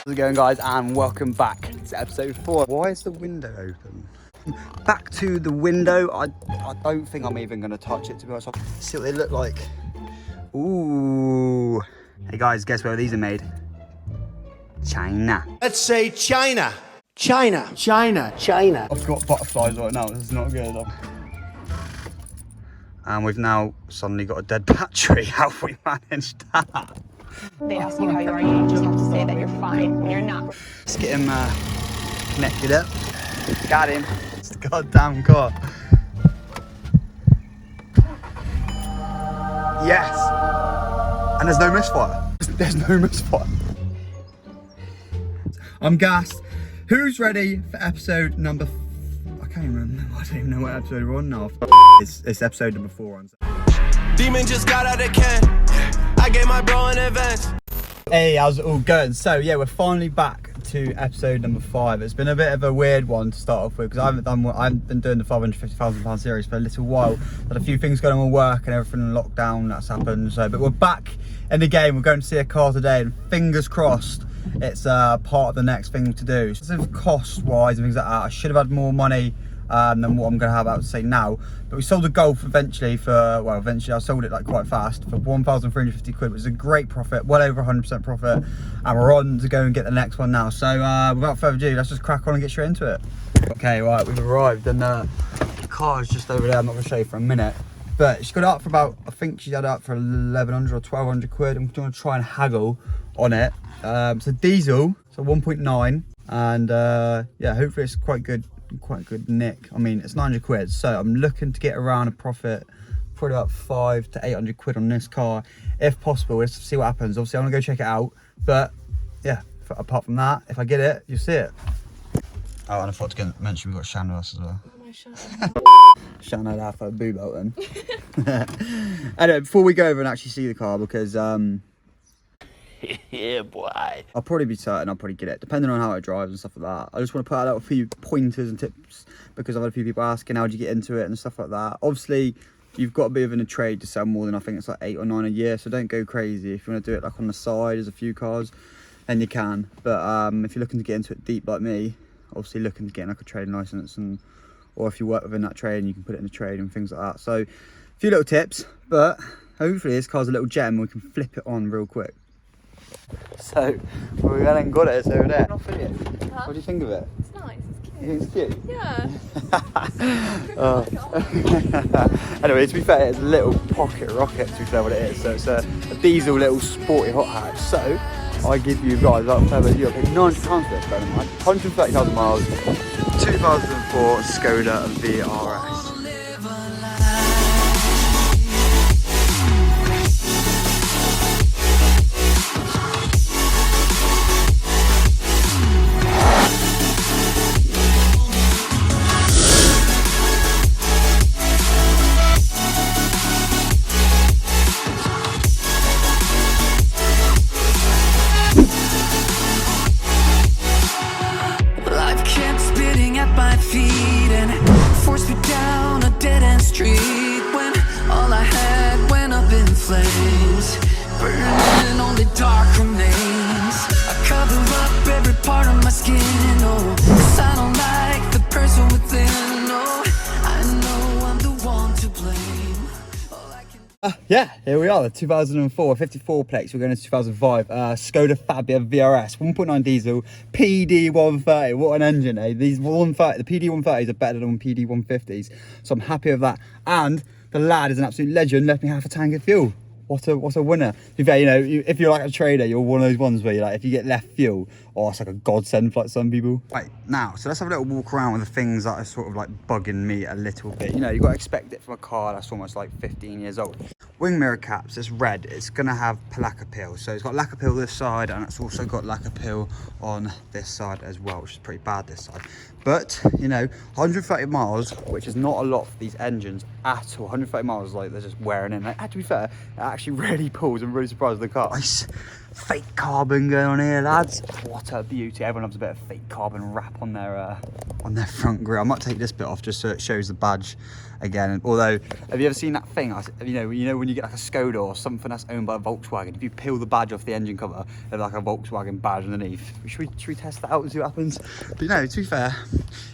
How's it going, guys, and welcome back to episode 4. Why is the window open? Back to the window. I don't think I'm even going to touch it, to be honest. See what they look like. Ooh. Hey guys, guess where these are made? China. Let's say China. China. China. China. I've got butterflies right now. This is not good. And we've now suddenly got a dead battery. How have we managed that? They ask you how you are, you just have to say that you're fine when you're not. Let's get him connected up. Got him. It's the goddamn car. Yes. And there's no misfire. There's no misfire. I'm gassed. Who's ready for episode number... I can't even remember. I don't even know what episode we're on now. It's episode number 4. Demon just got out of can. I gave my bro an advance. Hey, how's it all going? So yeah, we're finally back to episode number 5. It's been a bit of a weird one to start off with because I haven't been doing the £550,000 series for a little while. Had a few things going on with work and everything in lockdown that's happened. So, but we're back in the game. We're going to see a car today, and fingers crossed, it's part of the next thing to do. So cost-wise and things like that, I should have had more money than what I'm going to have out to say now. But we sold a Golf eventually for, well, eventually I sold it like quite fast for 1,350 quid, which is a great profit, well over 100% profit. And we're on to go and get the next one now. So without further ado, let's just crack on and get straight into it. Okay, right, we've arrived and the car is just over there. I'm not going to show you for a minute. But she's got it up for about, I think she's had it up for 1,100 or 1,200 quid. I'm going to try and haggle on it. So diesel, so 1.9, and yeah, hopefully it's quite good nick. I mean, it's 900 quid, so I'm looking to get around a profit, probably about 500 to 800 quid on this car, if possible. Let's see what happens. Obviously, I'm gonna go check it out, but yeah, apart from that, if I get it, you'll see it. Oh, and I forgot to mention we've got Shan with us as well. Shan had half a boo belt then. Anyway, before we go over and actually see the car, because Yeah, boy. I'll probably be certain I'll probably get it, depending on how it drives and stuff like that. I just want to put out a few pointers and tips because I've had a few people asking how do you get into it and stuff like that. Obviously, you've got to be within a trade to sell more than, I think it's like 8 or 9 a year, so don't go crazy. If you want to do it like on the side, there's a few cars, then you can. But if you're looking to get into it deep like me, obviously looking to get like a trading license, and or if you work within that trade, you can put it in a trade and things like that. So a few little tips, but hopefully this car's a little gem and we can flip it on real quick. So, we went and got it, it's over there. What do you think of it? It's nice, it's cute. You think it's cute? Yeah. Anyway, to be fair, it's a little pocket rocket, to be fair what it is. So it's a diesel little sporty hot hatch. So, I give you guys, like further, you're paying £90 for this, bear in mind. 130,000 miles, 2004 Skoda VRS. Flames burning, only dark remains. I cover up every part of my skin, oh, 'cause I don't like the person within, oh, I know I'm the one to blame. Yeah, here we are, the 2004 54 plates. We're going to 2005 Skoda Fabia VRS 1.9 diesel PD130. What an engine, eh? These 130, the PD130s are better than PD150s, so I'm happy with that. And the lad is an absolute legend, left me half a tank of fuel. What a winner. To be fair, you know, if you're like a trader, you're one of those ones where you're like, if you get left fuel, oh, it's like a godsend for like some people. Right, now, so let's have a little walk around with the things that are sort of like bugging me a little bit. You know, you've got to expect it from a car that's almost like 15 years old. Wing mirror caps, it's red. It's going to have lacquer peel. So it's got lacquer peel this side, and it's also got lacquer peel on this side as well, which is pretty bad this side. But, you know, 130 miles, which is not a lot for these engines at all. 130 miles, like, they're just wearing in. Like, to be fair, it actually really pulls. I'm really surprised with the car. Nice fake carbon going on here, lads. What a beauty. Everyone loves a bit of fake carbon wrap on their front grille. I might take this bit off just so it shows the badge again. Although, have you ever seen that thing? You know when you get like a Skoda or something that's owned by a Volkswagen, if you peel the badge off the engine cover, there's like a Volkswagen badge underneath. Should we test that out and see what happens? But you know, to be fair,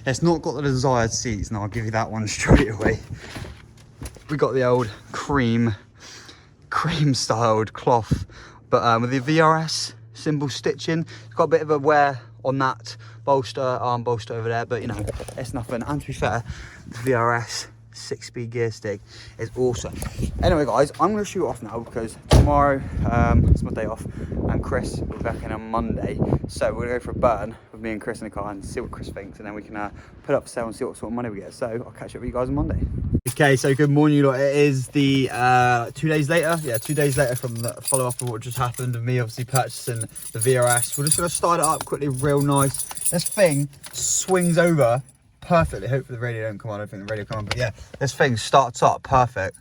it's not got the desired seats, and I'll give you that one straight away. We got the old cream styled cloth, but with the VRS symbol stitching. It's got a bit of a wear on that arm bolster over there, but you know, it's nothing. And to be fair, the VRS 6-speed gear stick is awesome. Anyway guys, I'm going to shoot off now because tomorrow it's my day off and Chris will be back in on Monday, so we're going to go for a burn with me and Chris in the car and see what Chris thinks, and then we can put up for sale and see what sort of money we get. So I'll catch up with you guys on Monday. Okay, so good morning you lot. It is the 2 days later, yeah, 2 days later from the follow-up of what just happened and me obviously purchasing the VRS. We're just going to start it up quickly, real nice. This thing swings over perfectly. Hopefully the radio don't come on. I don't think the radio come on, but yeah, this thing starts up perfect.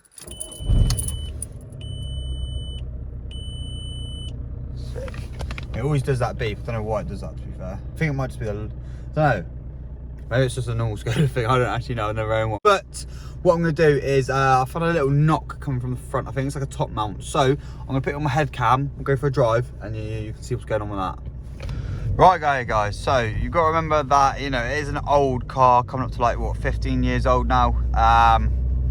Sick. It always does that beep. I don't know why it does that, to be fair. I think it might just be I don't know. Maybe it's just a normal Skoda thing. I don't actually know. I've never owned one. But what I'm going to do is I found a little knock coming from the front. I think it's like a top mount. So I'm going to put it on my head cam. We'll go for a drive and you can see what's going on with that. Right, guys, so you've got to remember that, you know, it is an old car coming up to like, what, 15 years old now.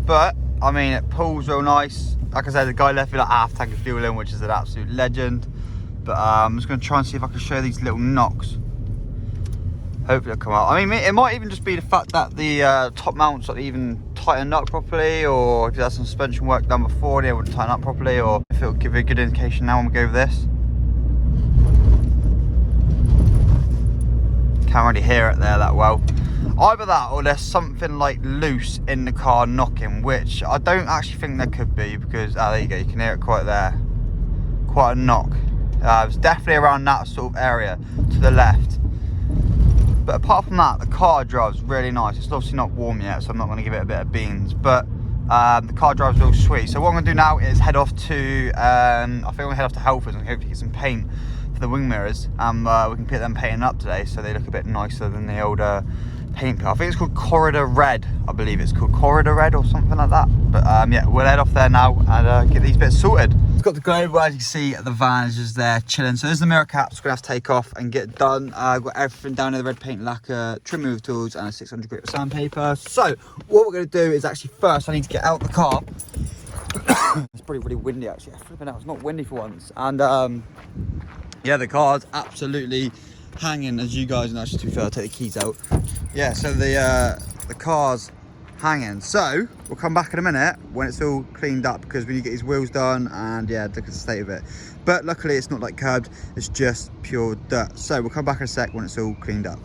But, I mean, it pulls real nice. Like I said, the guy left me like half tank of fuel in, which is an absolute legend. But I'm just going to try and see if I can show these little knocks. Hopefully it'll come out. I mean, it might even just be the fact that the top mounts not even tightened up properly, or if there's some suspension work done before, they wouldn't tighten up properly, or if it'll give you a good indication now when we go with this. Can't really hear it there that well. Either that or there's something like loose in the car knocking, which I don't actually think there could be, because there you go, you can hear it quite there, quite a knock. It's definitely around that sort of area to the left. But apart from that, the car drives really nice. It's obviously not warm yet, so I'm not going to give it a bit of beans, but the car drives real sweet. So what I'm going to do now is head off to I think I'm going to head off to Halfords and hopefully get some paint for the wing mirrors, and we can get them painted up today so they look a bit nicer than the old paint. I think it's called Corridor Red. I believe it's called Corridor Red or something like that. But yeah, we'll head off there now and get these bits sorted. It's got the globe, as you can see, the van is just there chilling. So there's the mirror caps. We're gonna have to take off and get done. I've got everything down in the red paint lacquer, trim removal tools, and a 600 grit of sandpaper. So what we're gonna do is actually first I need to get out the car. It's pretty really windy actually. Flipping out, it's not windy for once. And yeah, the car's absolutely hanging, as you guys know. Actually, to be fair, I'll take the keys out. Yeah, so the car's hanging. So we'll come back in a minute when it's all cleaned up, because we need to get his wheels done and yeah, look at the state of it. But luckily it's not like curbed, it's just pure dirt. So we'll come back in a sec when it's all cleaned up.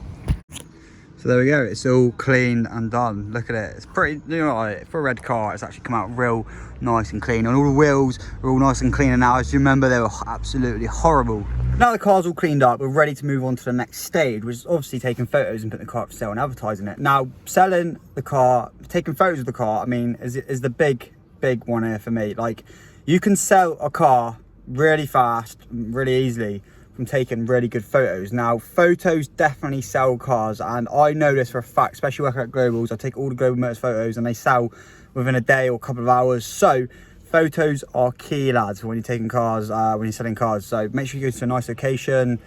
So there we go, it's all cleaned and done. Look at it, it's pretty, you know, for a red car, it's actually come out real nice and clean. And all the wheels are all nice and clean. And now, as you remember, they were absolutely horrible. Now the car's all cleaned up, we're ready to move on to the next stage, which is obviously taking photos and putting the car up for sale and advertising it. Now, selling the car, taking photos of the car, I mean, is the big one here for me. Like, you can sell a car really fast, really easily, from taking really good photos. Now, photos definitely sell cars, and I know this for a fact, especially working at Globals. I take all the Global Motors photos and they sell within a day or a couple of hours. So photos are key, lads, when you're taking cars, when you're selling cars. So make sure you go to a nice location,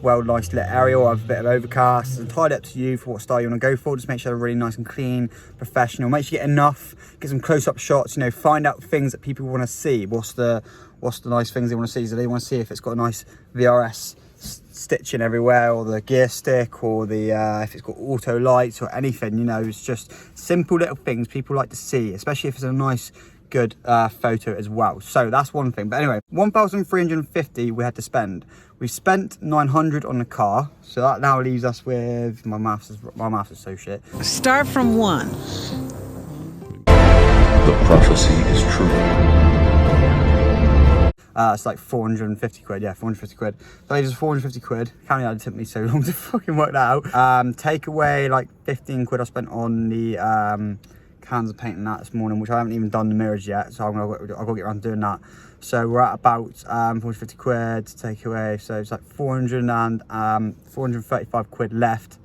well, nice lit area, or have a bit of overcast. It's entirely up to you for what style you want to go for. Just make sure they're really nice and clean, professional. Make sure you get enough, get some close-up shots, you know, find out things that people want to see. What's the nice things they want to see? So they want to see if it's got a nice VRS stitching everywhere, or the gear stick, or the if it's got auto lights or anything. You know, it's just simple little things people like to see, especially if it's a nice good photo as well. So that's one thing. But anyway, 1,350 we had to spend. We spent 900 on the car, so that now leaves us with, my maths is so shit. Start from 1. The prophecy is true. It's like 450 quid, yeah, 450 quid. So leaves us 450 quid. Can't believe it took me so long to fucking work that out. Take away like 15 quid I spent on the cans of paint and that this morning, which I haven't even done the mirrors yet, so I've got to get around to doing that. So we're at about 450 quid to take away. So it's like 435 quid left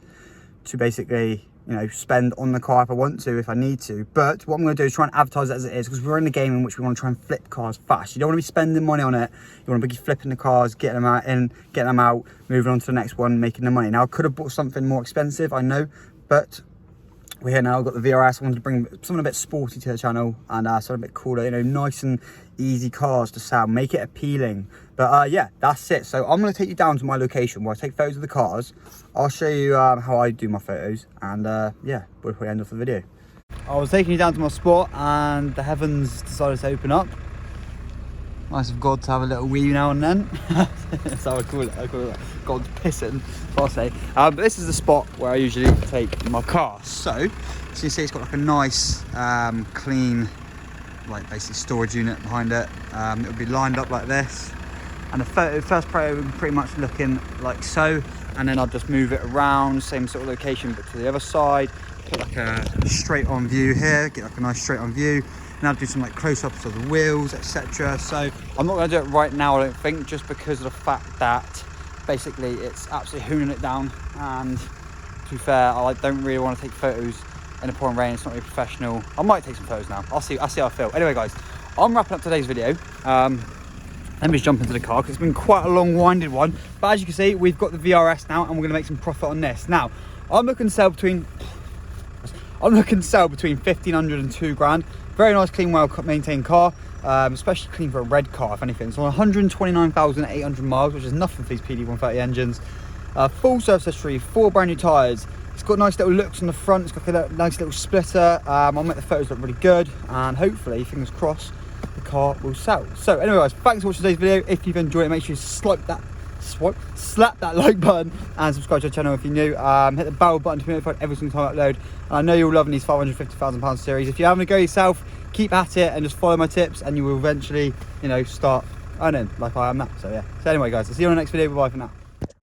to basically, you know, spend on the car if I want to, if I need to. But what I'm going to do is try and advertise it as it is, because we're in a game in which we want to try and flip cars fast. You don't want to be spending money on it. You want to be flipping the cars, getting them out in, getting them out, moving on to the next one, making the money. Now I could have bought something more expensive, I know, but we're here now. I've got the VRS. I wanted to bring something a bit sporty to the channel and something a bit cooler, you know, nice and easy cars to sell, make it appealing. But yeah, that's it. So I'm going to take you down to my location where I take photos of the cars. I'll show you how I do my photos, and yeah, we'll probably end off the video. I was taking you down to my spot and the heavens decided to open up. Nice of God to have a little wee now and then. That's how I call it. I call it God's pissing, I'll say. But this is the spot where I usually take my car. So you see it's got like a nice, clean, like basically storage unit behind it. It'll be lined up like this. And the first photo will be pretty much looking like so. And then I'll just move it around, same sort of location, but to the other side. Put like a straight on view here, get like a nice straight on view. And I'll do some like close-ups of the wheels, etc. So I'm not going to do it right now, I don't think, just because of the fact that basically it's absolutely hooning it down. And to be fair, I don't really want to take photos in the pouring rain. It's not really professional. I might take some photos now. I'll see how I feel. Anyway, guys, I'm wrapping up today's video. Let me just jump into the car because it's been quite a long-winded one. But as you can see, we've got the VRS now, and we're going to make some profit on this. Now, I'm looking to sell between 1,500 and 2 grand. Very nice, clean, well-maintained car, especially clean for a red car, if anything. It's on 129,800 miles, which is nothing for these PD130 engines. Full service history, 4 brand new tyres. It's got nice little looks on the front. It's got a nice little splitter. I'll make the photos look really good, and hopefully, fingers crossed, the car will sell. So anyway, guys, thanks for watching today's video. If you've enjoyed it, make sure you slap that like button and subscribe to the channel if you're new. Hit the bell button to be notified every single time I upload. And I know you're loving these £550,000 series. If you're having a go yourself, keep at it and just follow my tips, and you will eventually, you know, start earning like I am now. So yeah. So anyway, guys, I'll see you on the next video. Bye for now.